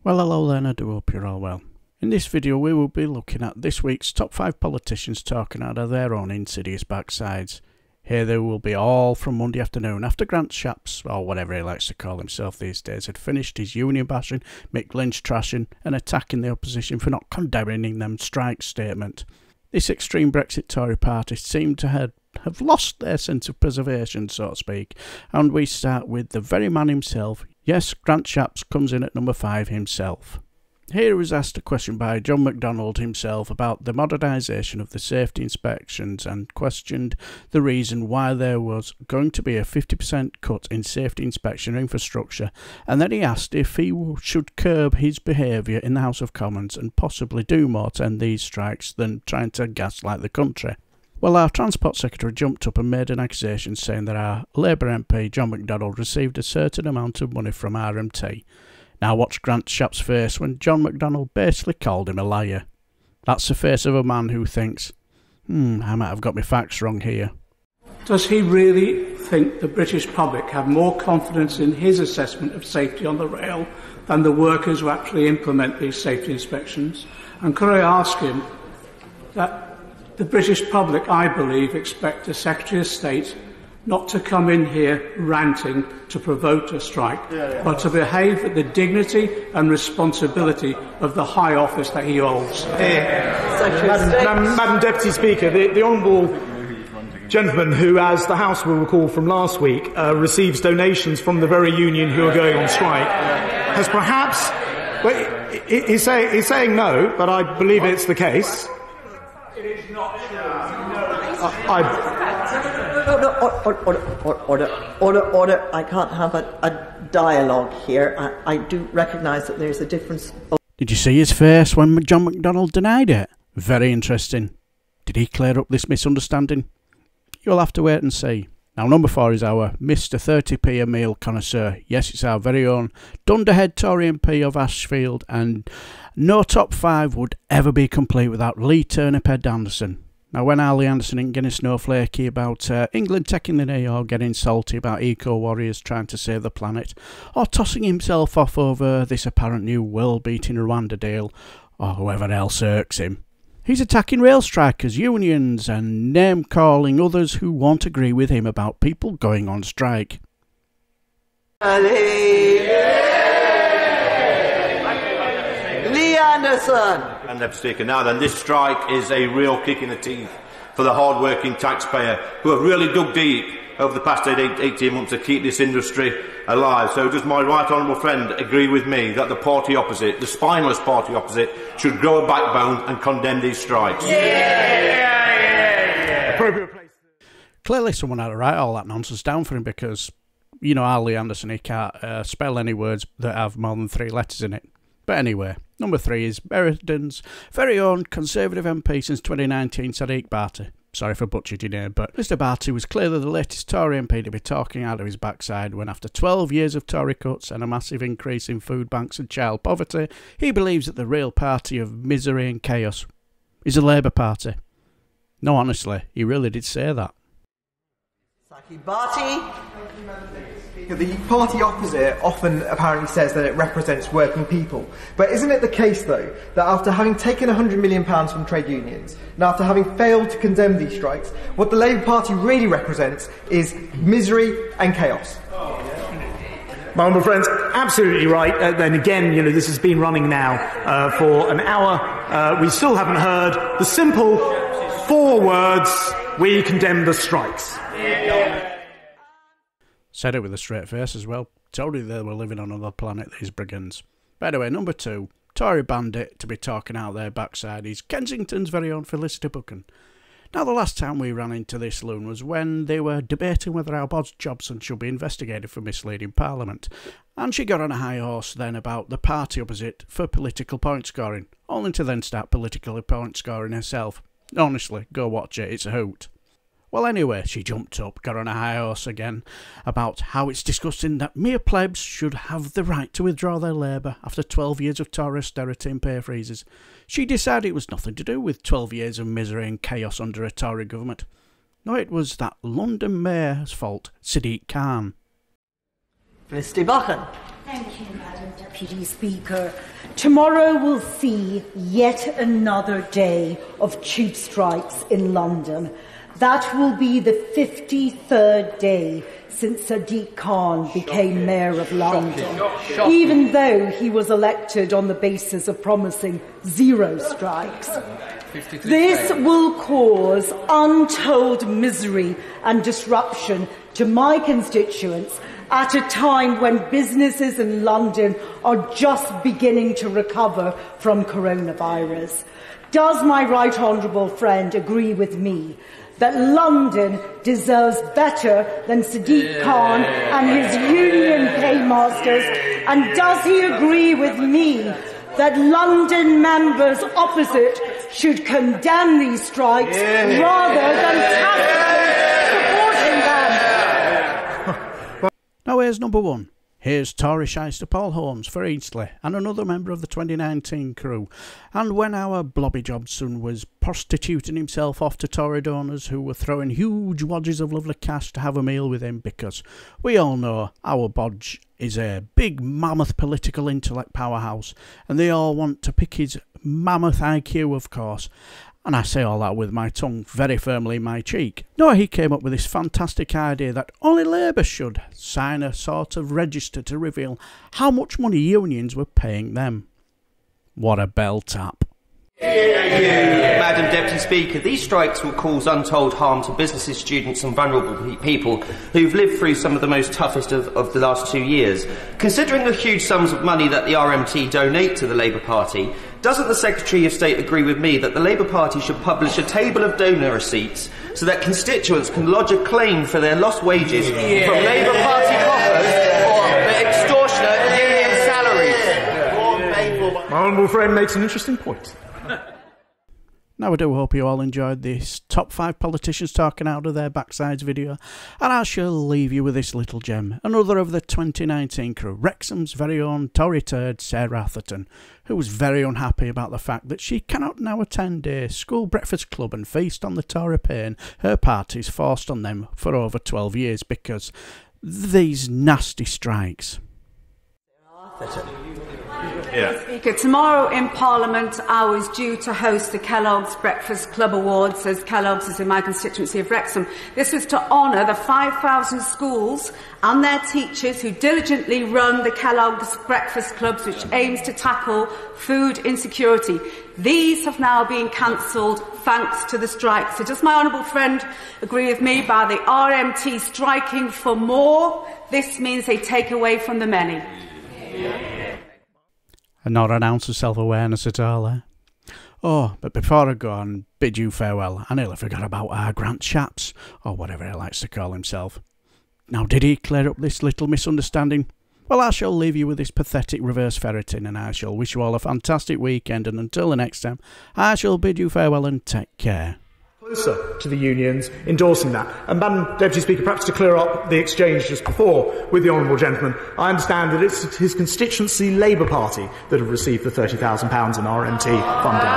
Well, hello then, I do hope you're all well. In this video we will be looking at this week's top 5 politicians talking out of their own insidious backsides. Here they will be all from Monday afternoon after Grant Shapps, or whatever he likes to call himself these days, had finished his union bashing, Mick Lynch trashing and attacking the opposition for not condemning them strike statement. This extreme Brexit Tory party seemed to have lost their sense of preservation, so to speak, and we start with the very man himself. Yes, Grant Shapps comes in at number 5 himself. Here he was asked a question by John McDonnell himself about the modernisation of the safety inspections and questioned the reason why there was going to be a 50% cut in safety inspection infrastructure, and then he asked if he should curb his behaviour in the House of Commons and possibly do more to end these strikes than trying to gaslight the country. Well, our Transport Secretary jumped up and made an accusation saying that our Labour MP, John McDonnell, received a certain amount of money from RMT. Now watch Grant Shapps' face when John McDonnell basically called him a liar. That's the face of a man who thinks, I might have got my facts wrong here. Does he really think the British public have more confidence in his assessment of safety on the rail than the workers who actually implement these safety inspections? And could I ask him that the British public, I believe, expect the Secretary of State not to come in here ranting to provoke a strike, but to behave with the dignity and responsibility of the high office that he holds. Madam Deputy Speaker, the Honourable gentleman who, as the House will recall from last week, receives donations from the very union who are going on strike, has perhaps... Well, he's saying no, but I believe it's the case. It is not true. Order. I can't have a dialogue here. I do recognise that there's a difference. Did you see his face when John McDonnell denied it? Very interesting. Did he clear up this misunderstanding? You'll have to wait and see. Now, number 4 is our Mr 30p a meal connoisseur. Yes, it's our very own dunderhead Tory MP of Ashfield, and no top 5 would ever be complete without Lee Turniphead Anderson. Now, when Lee Anderson ain't getting snowflakey about England taking the knee, or getting salty about eco-warriors trying to save the planet, or tossing himself off over this apparent new world-beating Rwanda deal, or whoever else irks him, he's attacking rail strikers, unions, and name-calling others who won't agree with him about people going on strike. Lee Anderson! And Deputy Speaker, now then, this strike is a real kick in the teeth for the hard-working taxpayer who have really dug deep over the past 18 months to keep this industry alive. So does my right honourable friend agree with me that the party opposite, the spineless party opposite, should grow a backbone and condemn these strikes? Yeah. Appropriate place. Clearly someone had to write all that nonsense down for him because, you know, Lee Anderson, he can't spell any words that have more than 3 letters in it. But anyway, number 3 is Merredon's very own Conservative MP since 2019, Sadiq Bharti. Sorry if I butchered your name, but Mr Bharti was clearly the latest Tory MP to be talking out of his backside when, after 12 years of Tory cuts and a massive increase in food banks and child poverty, he believes that the real party of misery and chaos is the Labour Party. No, honestly, he really did say that. Bharti. The party opposite often apparently says that it represents working people. But isn't it the case, though, that after having taken £100 million from trade unions, and after having failed to condemn these strikes, what the Labour Party really represents is misery and chaos? My honourable friends, absolutely right. Then again, you know, this has been running now for an hour. We still haven't heard the simple 4 words, we condemn the strikes. Said it with a straight face as well. Told you they were living on another planet, these brigands. But anyway, number 2, Tory bandit to be talking out their backside is Kensington's very own Felicity Buchan. Now, the last time we ran into this loon was when they were debating whether our Boz Jobson should be investigated for misleading Parliament, and she got on a high horse then about the party opposite for political point scoring, only to then start politically point scoring herself. Honestly, go watch it, it's a hoot. Well, anyway, she jumped up, got on a high horse again, about how it's disgusting that mere plebs should have the right to withdraw their labour after 12 years of Tory austerity and pay freezes. She decided it was nothing to do with 12 years of misery and chaos under a Tory government. No, it was that London Mayor's fault, Sadiq Khan. Felicity Buchan. Thank you, Madam Deputy Speaker. Tomorrow will see yet another day of tube strikes in London. That will be the 53rd day since Sadiq Khan became Mayor of London, even though he was elected on the basis of promising zero strikes. This will cause untold misery and disruption to my constituents at a time when businesses in London are just beginning to recover from coronavirus. Does my right honourable friend agree with me that London deserves better than Sadiq Khan and his union paymasters? And does he agree with me that London members opposite should condemn these strikes rather than tacitly supporting them? Now here's number one. Here's Tory shyster Paul Holmes for Eastleigh and another member of the 2019 crew. And when our blobby Jobson was prostituting himself off to Tory donors who were throwing huge wadges of lovely cash to have a meal with him, because we all know our bodge is a big mammoth political intellect powerhouse and they all want to pick his mammoth IQ, of course. And I say all that with my tongue very firmly in my cheek. No, he came up with this fantastic idea that only Labour should sign a sort of register to reveal how much money unions were paying them. What a bell tap. Thank you, Madam Deputy Speaker. These strikes will cause untold harm to businesses, students and vulnerable people who've lived through some of the most toughest of the last 2 years. Considering the huge sums of money that the RMT donate to the Labour Party, doesn't the Secretary of State agree with me that the Labour Party should publish a table of donor receipts so that constituents can lodge a claim for their lost wages from Labour Party coffers or the extortionate union salaries? My honourable friend makes an interesting point. Now I do hope you all enjoyed this top 5 politicians talking out of their backsides video, and I shall leave you with this little gem, another of the 2019 crew, Wrexham's very own Tory turd Sarah Atherton, who was very unhappy about the fact that she cannot now attend a school breakfast club and feast on the Tory pain her party's forced on them for over 12 years because these nasty strikes. Speaker, tomorrow in Parliament I was due to host the Kellogg's Breakfast Club Awards, as Kellogg's is in my constituency of Wrexham. This was to honour the 5,000 schools and their teachers who diligently run the Kellogg's Breakfast Clubs, which aims to tackle food insecurity. These have now been cancelled thanks to the strike. So does my honourable friend agree with me by the RMT striking for more? This means they take away from the many. And not an ounce of self-awareness at all, eh? Oh, but before I go and bid you farewell, I nearly forgot about our Grant Shapps, or whatever he likes to call himself. Now, did he clear up this little misunderstanding? Well, I shall leave you with this pathetic reverse ferreting, and I shall wish you all a fantastic weekend, and until the next time, I shall bid you farewell and take care. Closer to the unions endorsing that. And Madam Deputy Speaker, perhaps to clear up the exchange just before with the honourable gentleman, I understand that it's his constituency Labour Party that have received the £30,000 in RMT funding.